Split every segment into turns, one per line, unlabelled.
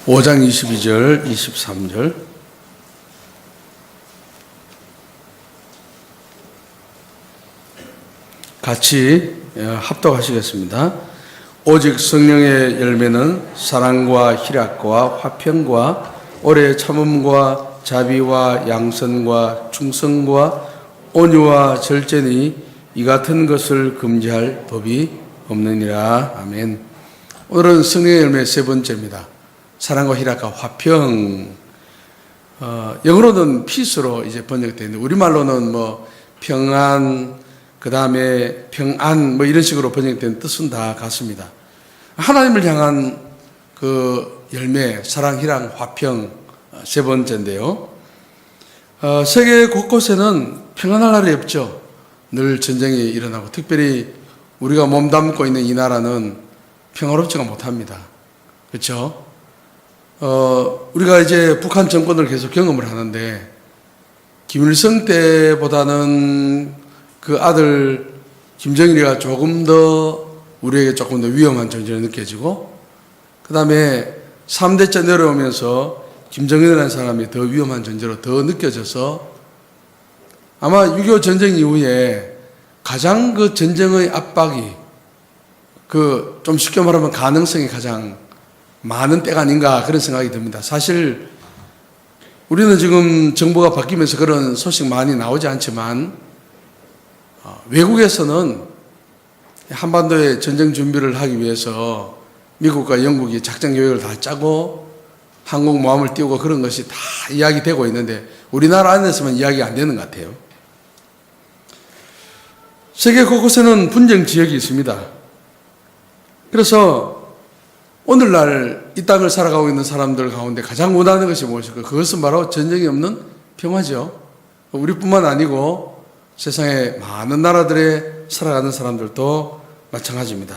5장 22절, 23절. 같이 합독하시겠습니다. 오직 성령의 열매는 사랑과 희락과 화평과 오래 참음과 자비와 양선과 충성과 온유와 절제니 이 같은 것을 금지할 법이 없느니라. 아멘. 오늘은 성령의 열매 세 번째입니다. 사랑과 희락과 화평. 영어로는 peace로 이제 번역되어 있는데 우리말로는 평안, 그 다음에 평안 이런 식으로 번역된 뜻은 다 같습니다. 하나님을 향한 그 열매, 사랑, 희락, 화평 세 번째인데요. 세계 곳곳에는 평안할 날이 없죠. 늘 전쟁이 일어나고 특별히 우리가 몸담고 있는 이 나라는 평화롭지가 못합니다. 그렇죠? 우리가 이제 북한 정권을 계속 경험을 하는데 김일성 때보다는 그 아들 김정일이가 조금 더 우리에게 조금 더 위험한 존재로 느껴지고, 그 다음에 3대째 내려오면서 김정일이라는 사람이 더 위험한 존재로 더 느껴져서 아마 6.25 전쟁 이후에 가장 그 전쟁의 압박이 좀 쉽게 말하면 가능성이 가장 많은 때가 아닌가 그런 생각이 듭니다. 사실 우리는 지금 정부가 바뀌면서 그런 소식 많이 나오지 않지만 외국에서는 한반도의 전쟁 준비를 하기 위해서 미국과 영국이 작전 계획을 다 짜고 항공모함을 띄우고 그런 것이 다 이야기되고 있는데 우리나라 안에서만 이야기 안 되는 것 같아요. 세계 곳곳에는 분쟁 지역이 있습니다. 그래서 오늘날 이 땅을 살아가고 있는 사람들 가운데 가장 원하는 것이 무엇일까? 그것은 바로 전쟁이 없는 평화죠. 우리뿐만 아니고 세상의 많은 나라들에 살아가는 사람들도 마찬가지입니다.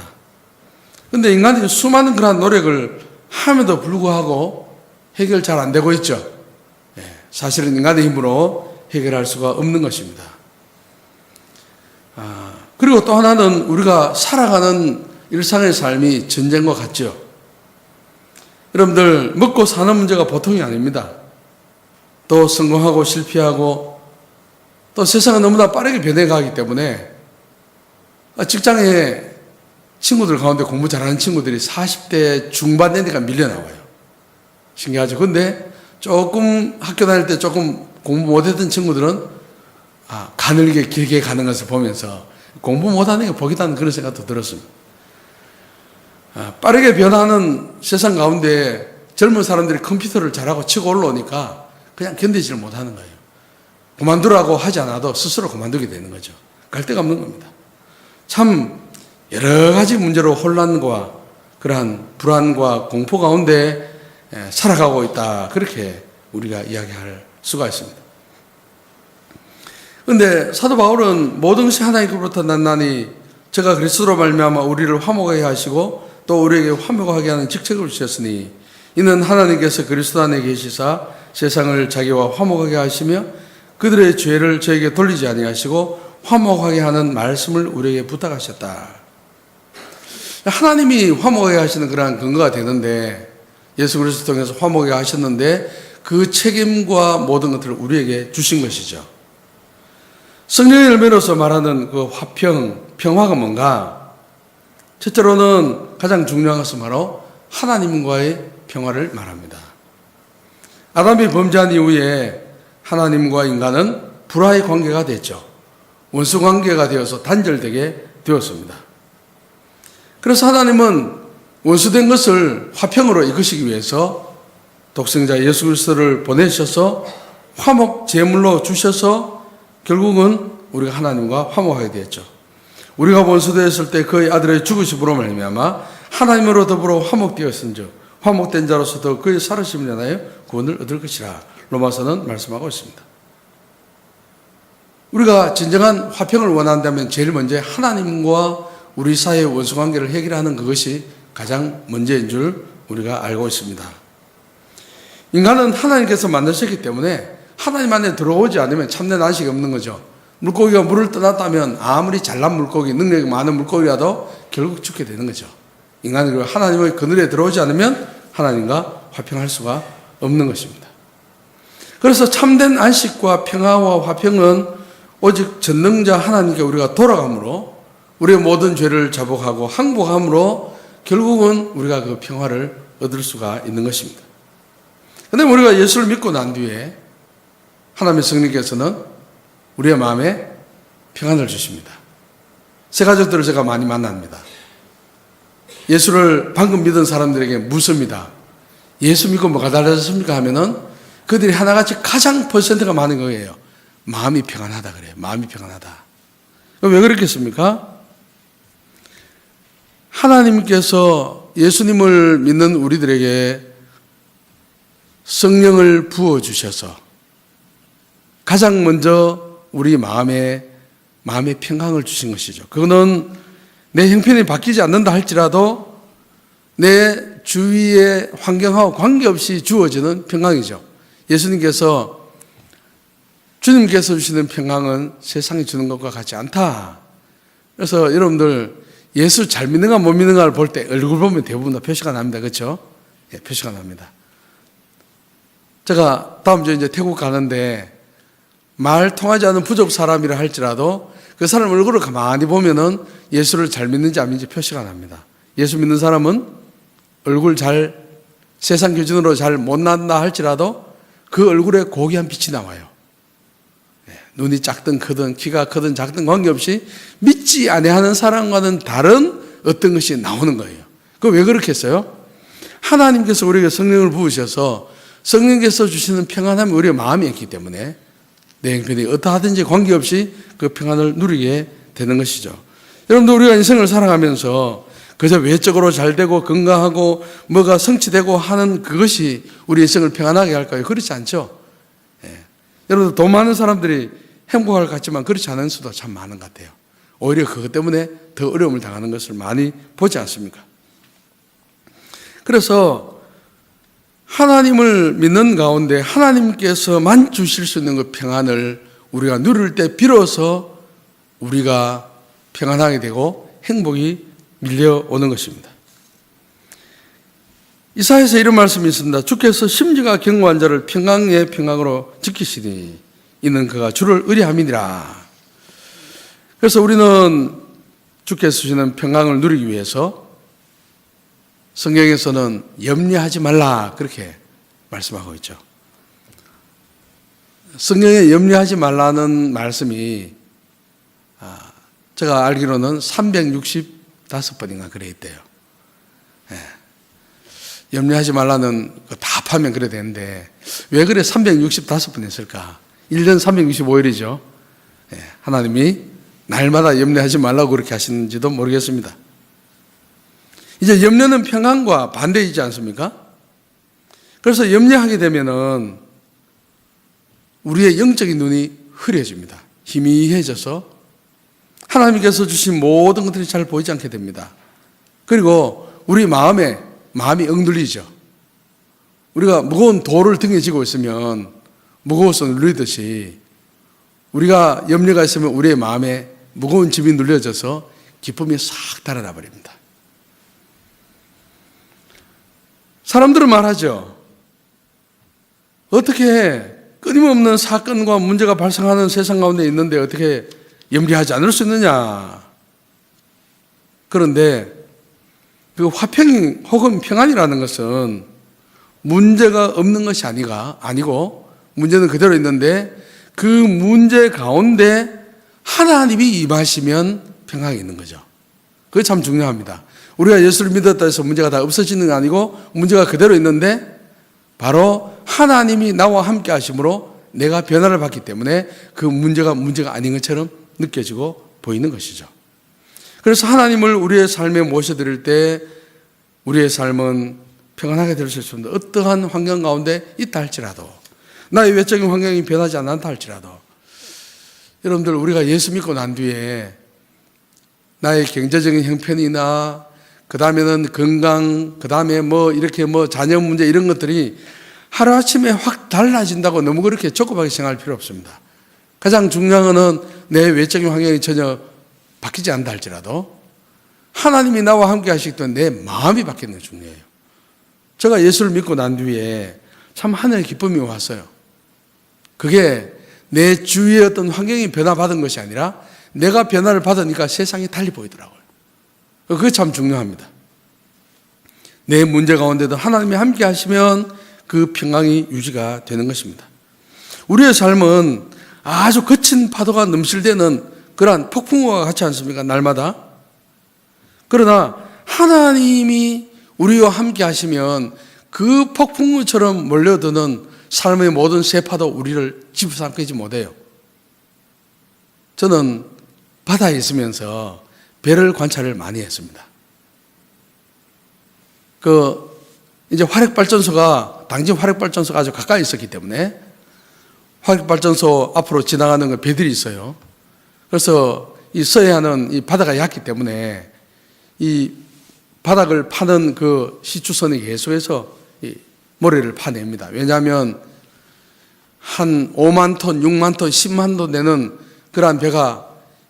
그런데 인간이 수많은 그러한 노력을 함에도 불구하고 해결 잘 안 되고 있죠. 사실은 인간의 힘으로 해결할 수가 없는 것입니다. 그리고 또 하나는 우리가 살아가는 일상의 삶이 전쟁과 같죠. 여러분들 먹고 사는 문제가 보통이 아닙니다. 또 성공하고 실패하고 또 세상은 너무나 빠르게 변해가기 때문에 직장에 친구들 가운데 공부 잘하는 친구들이 40대 중반 되니까 밀려나와요. 신기하죠. 근데 조금 학교 다닐 때 조금 공부 못했던 친구들은 가늘게 길게 가는 것을 보면서 공부 못하는 게 복이다는 그런 생각도 들었습니다. 빠르게 변하는 세상 가운데 젊은 사람들이 컴퓨터를 잘하고 치고 올라오니까 그냥 견디지를 못하는 거예요. 그만두라고 하지 않아도 스스로 그만두게 되는 거죠. 갈 데가 없는 겁니다. 참 여러 가지 문제로 혼란과 그러한 불안과 공포 가운데 살아가고 있다. 그렇게 우리가 이야기할 수가 있습니다. 그런데 사도 바울은 모든 것이 하나님께로부터 났나니 저가 그리스도로 말미암아 우리를 화목하게 하시고 또 우리에게 화목하게 하는 직책을 주셨으니 이는 하나님께서 그리스도 안에 계시사 세상을 자기와 화목하게 하시며 그들의 죄를 저에게 돌리지 아니하시고 화목하게 하는 말씀을 우리에게 부탁하셨다. 하나님이 화목하게 하시는 그러한 근거가 되는데 예수 그리스도 통해서 화목하게 하셨는데 그 책임과 모든 것들을 우리에게 주신 것이죠. 성령의 열매로서 말하는 그 화평, 평화가 뭔가? 첫째로는 가장 중요한 것은 바로 하나님과의 평화를 말합니다. 아담이 범죄한 이후에 하나님과 인간은 불화의 관계가 됐죠. 원수 관계가 되어서 단절되게 되었습니다. 그래서 하나님은 원수된 것을 화평으로 이끄시기 위해서 독생자 예수 그리스도를 보내셔서 화목 제물로 주셔서 결국은 우리가 하나님과 화목하게 되었죠. 우리가 원수되었을 때 그의 아들의 죽으심으로 말미암아 하나님으로 더불어 화목되었은즉 화목된 자로서도 그의 살으심을 인하여 구원을 얻을 것이라 로마서는 말씀하고 있습니다. 우리가 진정한 화평을 원한다면 제일 먼저 하나님과 우리 사이의 원수관계를 해결하는 그것이 가장 먼저인 줄 우리가 알고 있습니다. 인간은 하나님께서 만드셨기 때문에 하나님 안에 들어오지 않으면 참된 안식이 없는 거죠. 물고기가 물을 떠났다면 아무리 잘난 물고기, 능력이 많은 물고기라도 결국 죽게 되는 거죠. 인간은 하나님의 그늘에 들어오지 않으면 하나님과 화평할 수가 없는 것입니다. 그래서 참된 안식과 평화와 화평은 오직 전능자 하나님께 우리가 돌아감으로 우리의 모든 죄를 자복하고 항복함으로 결국은 우리가 그 평화를 얻을 수가 있는 것입니다. 그런데 우리가 예수를 믿고 난 뒤에 하나님의 성령께서는 우리의 마음에 평안을 주십니다. 새 가족들을 제가 많이 만납니다. 예수를 방금 믿은 사람들에게 묻습니다. 예수 믿고 뭐가 달라졌습니까? 하면은 그들이 하나같이 가장 퍼센트가 많은 거예요. 마음이 평안하다 그래요. 마음이 평안하다. 왜 그렇겠습니까? 하나님께서 예수님을 믿는 우리들에게 성령을 부어주셔서 가장 먼저 우리 마음에 평강을 주신 것이죠. 그거는 내 형편이 바뀌지 않는다 할지라도 내 주위의 환경하고 관계없이 주어지는 평강이죠. 주님께서 주시는 평강은 세상이 주는 것과 같지 않다. 그래서 여러분들 예수 잘 믿는가 못 믿는가를 볼 때 얼굴 보면 대부분 다 표시가 납니다. 그렇죠? 예, 표시가 납니다. 제가 다음 주에 이제 태국 가는데 말 통하지 않는 부족 사람이라 할지라도 그 사람 얼굴을 가만히 보면은 예수를 잘 믿는지 안 믿는지 표시가 납니다. 예수 믿는 사람은 얼굴 세상 기준으로 잘 못난다 할지라도 그 얼굴에 고귀한 빛이 나와요. 눈이 작든 크든 키가 크든 작든 관계없이 믿지 아니하는 사람과는 다른 어떤 것이 나오는 거예요. 그거 왜 그렇겠어요? 하나님께서 우리에게 성령을 부으셔서 성령께서 주시는 평안함이 우리의 마음에 있기 때문에 내 형편이 어떠하든지 관계없이 그 평안을 누리게 되는 것이죠. 여러분들 우리가 인생을 살아가면서 그저 외적으로 잘되고 건강하고 뭐가 성취되고 하는 그것이 우리 인생을 평안하게 할까요? 그렇지 않죠. 여러분 돈 많은 사람들이 행복할 것 같지만 그렇지 않은 수도 참 많은 것 같아요. 오히려 그것 때문에 더 어려움을 당하는 것을 많이 보지 않습니까? 그래서 하나님을 믿는 가운데 하나님께서만 주실 수 있는 그 평안을 우리가 누릴 때 비로소 우리가 평안하게 되고 행복이 밀려오는 것입니다. 이사야에서 이런 말씀이 있습니다. 주께서 심지가 견고한 자를 평강의 평강으로 지키시니 이는 그가 주를 의뢰함이니라. 그래서 우리는 주께서 주시는 평강을 누리기 위해서 성경에서는 염려하지 말라 그렇게 말씀하고 있죠. 성경에 염려하지 말라는 말씀이 제가 알기로는 365번인가 그래 있대요. 염려하지 말라는 거 다 합하면 그래 되는데 왜 그래 365번 했을까? 1년 365일이죠. 하나님이 날마다 염려하지 말라고 그렇게 하시는지도 모르겠습니다. 이제 염려는 평안과 반대이지 않습니까? 그래서 염려하게 되면은 우리의 영적인 눈이 흐려집니다. 희미해져서 하나님께서 주신 모든 것들이 잘 보이지 않게 됩니다. 그리고 우리 마음이 엉들리죠. 우리가 무거운 돌을 등에 지고 있으면 무거워서 눌리듯이 우리가 염려가 있으면 우리의 마음에 무거운 짐이 눌려져서 기쁨이 싹 달아나 버립니다. 사람들은 말하죠. 어떻게 끊임없는 사건과 문제가 발생하는 세상 가운데 있는데 어떻게 염려하지 않을 수 있느냐. 그런데 그 화평 혹은 평안이라는 것은 문제가 없는 것이 아니고 문제는 그대로 있는데 그 문제 가운데 하나님이 임하시면 평안이 있는 거죠. 그게 참 중요합니다. 우리가 예수를 믿었다 해서 문제가 다 없어지는 게 아니고 문제가 그대로 있는데 바로 하나님이 나와 함께 하심으로 내가 변화를 받기 때문에 그 문제가 아닌 것처럼 느껴지고 보이는 것이죠. 그래서 하나님을 우리의 삶에 모셔드릴 때 우리의 삶은 평안하게 될 수 있습니다. 어떠한 환경 가운데 있다 할지라도 나의 외적인 환경이 변하지 않는다 할지라도 여러분들 우리가 예수 믿고 난 뒤에 나의 경제적인 형편이나 그 다음에는 건강 그 다음에 이렇게 자녀 문제 이런 것들이 하루아침에 확 달라진다고 너무 그렇게 조급하게 생각할 필요 없습니다. 가장 중요한 것은 내 외적인 환경이 전혀 바뀌지 않는다 할지라도 하나님이 나와 함께 하시기 때문에 내 마음이 바뀌는 게 중요해요. 제가 예수를 믿고 난 뒤에 참 하늘의 기쁨이 왔어요. 그게 내 주위의 어떤 환경이 변화받은 것이 아니라 내가 변화를 받으니까 세상이 달리 보이더라고요. 그게 참 중요합니다. 내 문제 가운데도 하나님이 함께 하시면 그 평강이 유지가 되는 것입니다. 우리의 삶은 아주 거친 파도가 넘실대는 그러한 폭풍우와 같지 않습니까? 날마다. 그러나 하나님이 우리와 함께 하시면 그 폭풍우처럼 몰려드는 삶의 모든 세파도 우리를 집어삼키지 못해요. 저는 바다에 있으면서 배를 관찰을 많이 했습니다. 이제 화력발전소가, 당진 화력발전소가 아주 가까이 있었기 때문에 화력발전소 앞으로 지나가는 배들이 있어요. 그래서 이 서해안은 이 바다가 얕기 때문에 이 바닥을 파는 그 시추선이 계속해서 이 모래를 파냅니다. 왜냐하면 한 5만 톤, 6만 톤, 10만 톤 되는 그러한 배가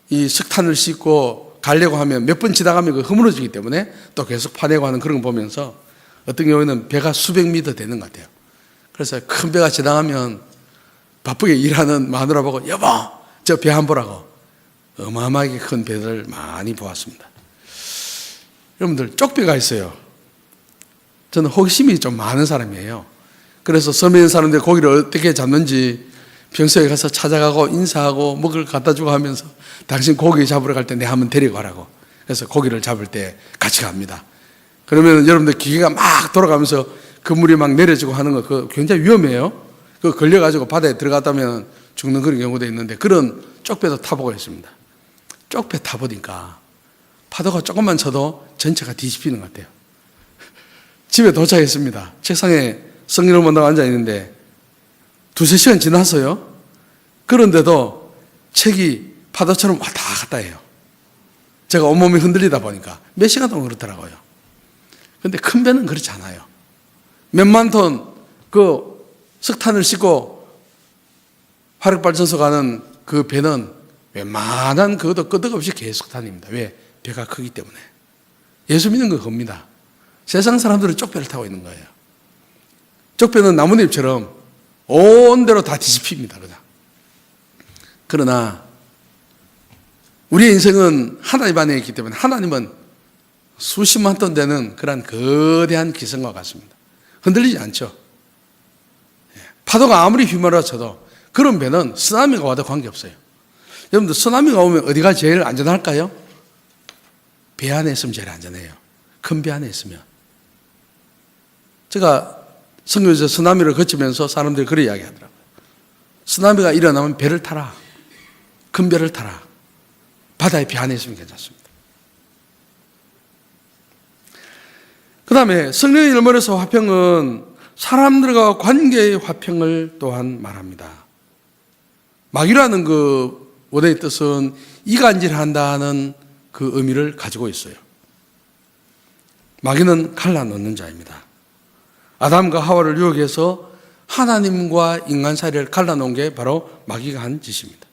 이 석탄을 싣고 가려고 하면 몇 번 지나가면 그 허물어지기 때문에 또 계속 파내고 하는 그런 거 보면서 어떤 경우에는 배가 수백 미터 되는 것 같아요. 그래서 큰 배가 지나가면 바쁘게 일하는 마누라 보고 여보 저 배 한 보라고 어마어마하게 큰 배를 많이 보았습니다. 여러분들 쪽배가 있어요. 저는 호기심이 좀 많은 사람이에요. 그래서 섬에 있는 사람들 고기를 어떻게 잡는지 평소에 가서 찾아가고 인사하고 먹을 갖다 주고 하면서 당신 고기 잡으러 갈 때 내 한번 데리고 가라고. 그래서 고기를 잡을 때 같이 갑니다. 그러면 여러분들 기계가 막 돌아가면서 그물이 막 내려지고 하는 거 그거 굉장히 위험해요. 그거 걸려가지고 바다에 들어갔다면 죽는 그런 경우도 있는데 그런 쪽배도 타보고 있습니다. 쪽배 타보니까 파도가 조금만 쳐도 전체가 뒤집히는 것 같아요. 집에 도착했습니다. 책상에 성경을 본다고 앉아있는데 두세 시간 지났어요. 그런데도 책이 파도처럼 왔다 갔다 해요. 제가 온몸이 흔들리다 보니까 몇 시간 동안 그렇더라고요. 그런데 큰 배는 그렇지 않아요. 몇만 톤 그 석탄을 싣고 화력발전소 가는 그 배는 웬만한 그것도 끄떡없이 계속 다닙니다. 왜? 배가 크기 때문에. 예수 믿는 거 겁니다. 세상 사람들은 쪽배를 타고 있는 거예요. 쪽배는 나뭇잎처럼 온 대로 다 뒤집힙니다. 그냥. 그러나 우리의 인생은 하나님 안에 있기 때문에 하나님은 수십만 톤 되는 그런 거대한 기성과 같습니다. 흔들리지 않죠. 파도가 아무리 휘몰아쳐도 그런 배는 쓰나미가 와도 관계없어요. 여러분들 쓰나미가 오면 어디가 제일 안전할까요? 배 안에 있으면 제일 안전해요. 큰 배 안에 있으면. 제가 성경에서 쓰나미를 거치면서 사람들이 그런 이야기 하더라고요. 쓰나미가 일어나면 배를 타라. 큰 배를 타라. 바다에 배 안에 있으면 괜찮습니다. 그 다음에 성령의 일몰에서 화평은 사람들과 관계의 화평을 또한 말합니다. 막이라는 그 원어의 뜻은 이간질한다는 그 의미를 가지고 있어요. 마귀는 갈라놓는 자입니다. 아담과 하와를 유혹해서 하나님과 인간 사이를 갈라놓은 게 바로 마귀가 한 짓입니다.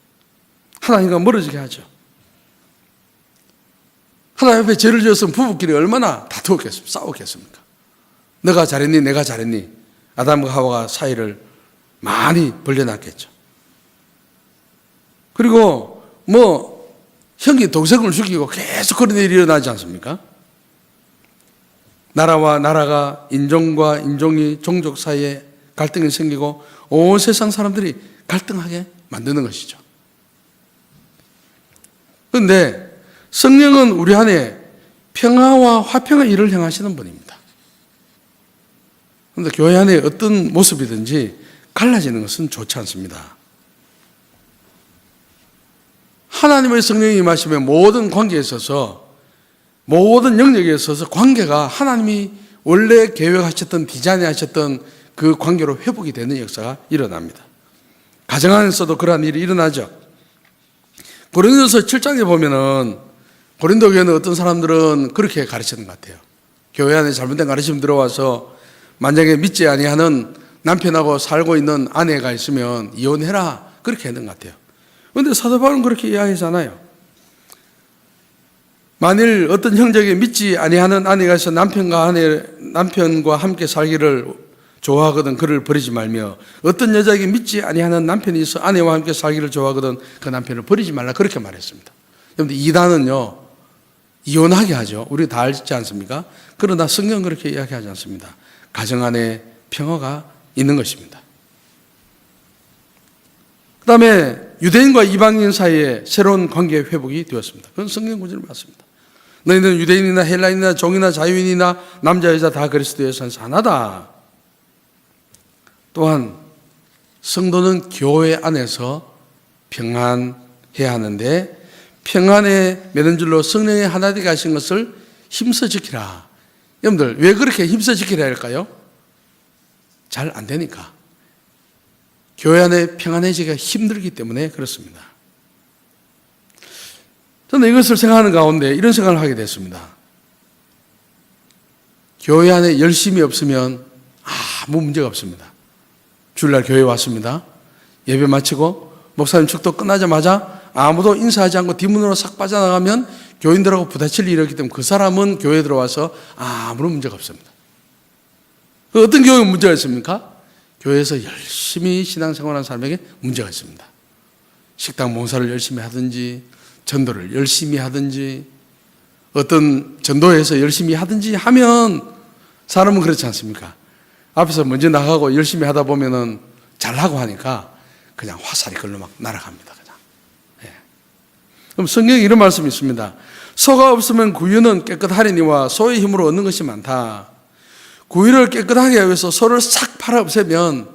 하나님과 멀어지게 하죠. 하나님 앞에 죄를 지었으면 부부끼리 얼마나 다투었겠습니까? 싸웠겠습니까? 너가 잘했니? 내가 잘했니? 아담과 하와가 사이를 많이 벌려놨겠죠. 그리고 형이 동생을 죽이고 계속 그런 일이 일어나지 않습니까? 나라와 나라가 인종과 인종이 종족 사이에 갈등이 생기고 온 세상 사람들이 갈등하게 만드는 것이죠. 그런데 성령은 우리 안에 평화와 화평의 일을 행하시는 분입니다. 그런데 교회 안에 어떤 모습이든지 갈라지는 것은 좋지 않습니다. 하나님의 성령이 임하시면 모든 관계에 있어서 모든 영역에 있어서 관계가 하나님이 원래 계획하셨던 디자인하셨던 그 관계로 회복이 되는 역사가 일어납니다. 가정 안에서도 그러한 일이 일어나죠. 고린도서 7장에 보면은 고린도 교회는 어떤 사람들은 그렇게 가르치는 것 같아요. 교회 안에 잘못된 가르침 들어와서 만약에 믿지 아니하는 남편하고 살고 있는 아내가 있으면 이혼해라 그렇게 하는 것 같아요. 그런데 사도 바울은 그렇게 이야기하잖아요. 만일 어떤 형제에게 믿지 아니하는 아내가 있어 남편과 함께 살기를 좋아하거든 그를 버리지 말며, 어떤 여자에게 믿지 아니하는 남편이 있어 아내와 함께 살기를 좋아하거든 그 남편을 버리지 말라, 그렇게 말했습니다. 여러분들, 이단은요 이혼하게 하죠. 우리 다 알지 않습니까? 그러나 성경은 그렇게 이야기하지 않습니다. 가정 안에 평화가 있는 것입니다. 그 다음에 유대인과 이방인 사이에 새로운 관계 회복이 되었습니다. 그건 성경 구절을 맞습니다. 너희는 유대인이나 헬라인이나 종이나 자유인이나 남자 여자 다 그리스도의 안에서 하나다. 또한 성도는 교회 안에서 평안해야 하는데, 평안에 매는 줄로 성령의 하나 되게 하신 것을 힘써 지키라. 여러분들, 왜 그렇게 힘써 지키라 할까요? 잘 안 되니까. 교회 안에 평안해지기가 힘들기 때문에 그렇습니다. 저는 이것을 생각하는 가운데 이런 생각을 하게 됐습니다. 교회 안에 열심이 없으면 아무 문제가 없습니다. 주일날 교회 왔습니다. 예배 마치고 목사님 축도 끝나자마자 아무도 인사하지 않고 뒷문으로 싹 빠져나가면 교인들하고 부딪힐 일이 없기 때문에 그 사람은 교회에 들어와서 아무런 문제가 없습니다. 어떤 교회에 문제가 있습니까? 교회에서 열심히 신앙생활하는 사람에게 문제가 있습니다. 식당 봉사를 열심히 하든지, 전도를 열심히 하든지, 어떤 전도에서 열심히 하든지 하면 사람은 그렇지 않습니까? 앞에서 먼저 나가고 열심히 하다 보면은 잘하고 하니까 그냥 화살이 걸로 막 날아갑니다. 그냥. 예. 그럼 성경에 이런 말씀이 있습니다. 소가 없으면 구유는 깨끗하리니와 소의 힘으로 얻는 것이 많다. 구유를 깨끗하게 하기 위해서 소를 싹 팔아 없애면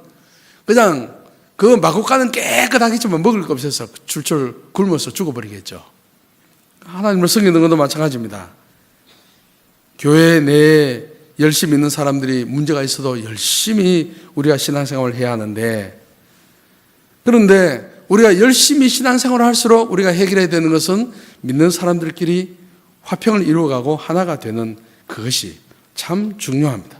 그냥 그 마구간은 깨끗하겠지만 먹을 거 없어서 줄줄 굶어서 죽어버리겠죠. 하나님을 섬기는 것도 마찬가지입니다. 교회 내에 열심히 있는 사람들이 문제가 있어도 열심히 우리가 신앙생활을 해야 하는데, 그런데 우리가 열심히 신앙생활을 할수록 우리가 해결해야 되는 것은 믿는 사람들끼리 화평을 이루어가고 하나가 되는 그것이 참 중요합니다.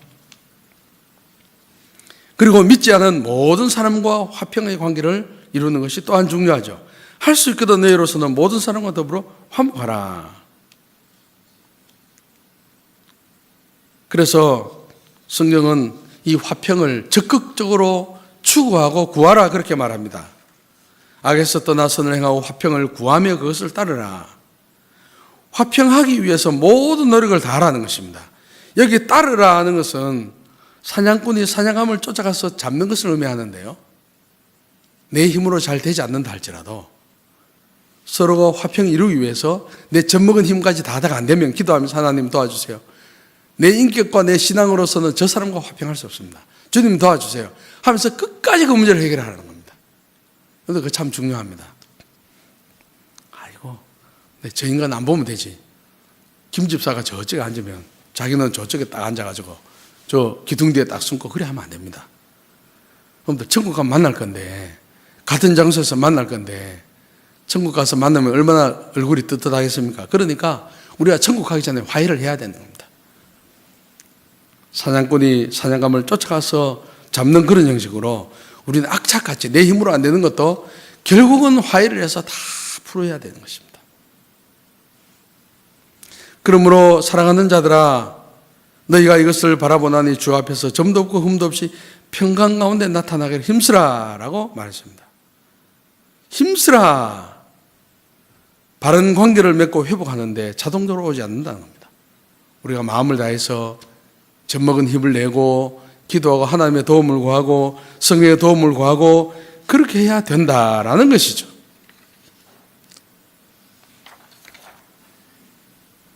그리고 믿지 않은 모든 사람과 화평의 관계를 이루는 것이 또한 중요하죠. 할 수 있거든 너희로서는 모든 사람과 더불어 화목하라. 그래서 성경은 이 화평을 적극적으로 추구하고 구하라, 그렇게 말합니다. 악에서 떠나 선을 행하고 화평을 구하며 그것을 따르라. 화평하기 위해서 모든 노력을 다하라는 것입니다. 여기 따르라 하는 것은 사냥꾼이 사냥감을 쫓아가서 잡는 것을 의미하는데요, 내 힘으로 잘 되지 않는다 할지라도 서로가 화평을 이루기 위해서 내 젖먹은 힘까지 다하다가 안 되면 기도하면서 하나님 도와주세요. 내 인격과 내 신앙으로서는 저 사람과 화평할 수 없습니다. 주님 도와주세요 하면서 끝까지 그 문제를 해결하라는 겁니다. 그런데 그거 참 중요합니다. 아이고, 저 인간 안 보면 되지. 김 집사가 저쪽에 앉으면 자기는 저쪽에 딱 앉아가지고 저 기둥 뒤에 딱 숨고 그래 하면 안 됩니다. 여러분들, 천국 가면 만날 건데, 같은 장소에서 만날 건데, 천국 가서 만나면 얼마나 얼굴이 떳떳하겠습니까? 그러니까 우리가 천국 가기 전에 화해를 해야 되는 겁니다. 사냥꾼이 사냥감을 쫓아가서 잡는 그런 형식으로 우리는 악착같이 내 힘으로 안 되는 것도 결국은 화해를 해서 다 풀어야 되는 것입니다. 그러므로 사랑하는 자들아, 너희가 이것을 바라보나니 주 앞에서 점도 없고 흠도 없이 평강 가운데 나타나기를 힘쓰라 라고 말했습니다. 힘쓰라. 바른 관계를 맺고 회복하는데 자동적으로 오지 않는다는 겁니다. 우리가 마음을 다해서 젖먹은 힘을 내고 기도하고 하나님의 도움을 구하고 성령의 도움을 구하고 그렇게 해야 된다라는 것이죠.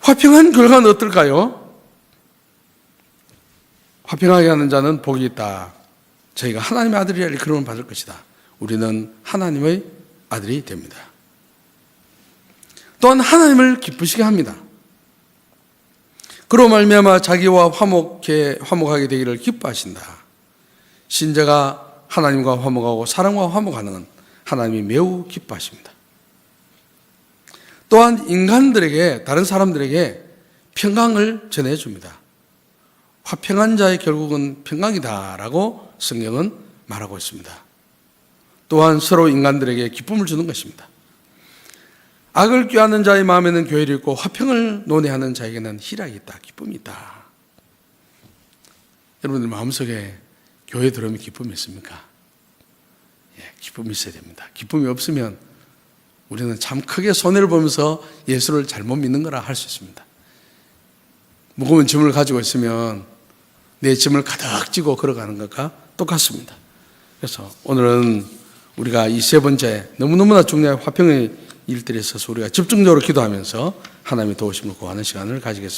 화평한 결과는 어떨까요? 화평하게 하는 자는 복이 있다. 저희가 하나님의 아들이라 그름을 받을 것이다. 우리는 하나님의 아들이 됩니다. 또한 하나님을 기쁘시게 합니다. 그로 말미암아 자기와 화목하게 되기를 기뻐하신다. 신자가 하나님과 화목하고 사람과 화목하는 하나님이 매우 기뻐하십니다. 또한 인간들에게, 다른 사람들에게 평강을 전해줍니다. 화평한 자의 결국은 평강이다라고 성경은 말하고 있습니다. 또한 서로 인간들에게 기쁨을 주는 것입니다. 악을 꾀하는 자의 마음에는 교회를 있고 화평을 논의하는 자에게는 희락이 있다, 기쁨이 있다. 여러분들 마음속에 교회 들어오면 기쁨이 있습니까? 예, 기쁨이 있어야 됩니다. 기쁨이 없으면 우리는 참 크게 손해를 보면서 예수를 잘못 믿는 거라 할 수 있습니다. 무거운 짐을 가지고 있으면 내 짐을 가득 지고 걸어가는 것과 똑같습니다. 그래서 오늘은 우리가 이 세 번째 너무너무나 중요한 화평의 일들에 있어서 우리가 집중적으로 기도하면서 하나님의 도우심을 구하는 시간을 가지겠습니다.